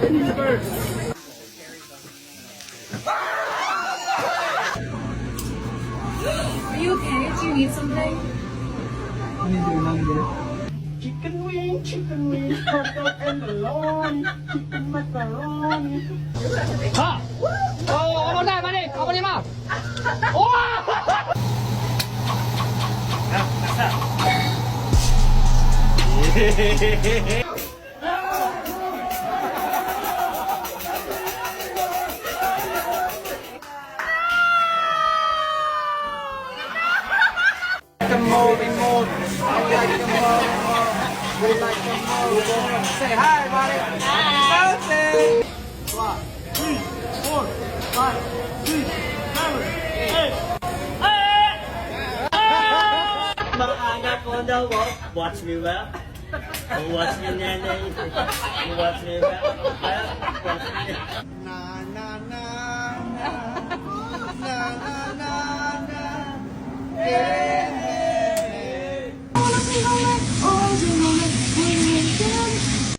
Are you okay? Do you need something? Chicken wing, hot dog and bologna, chicken macaroni. เอาได้มาดิเอาไปดิมาโอ้ The more, the more. I like the more. We like the more. Say hi, buddy. Birthday. มาอ่านนะคนเดียวบอก watch me well watch me แน่ๆ watch me well watch me Na na na na na na na na. Yeah.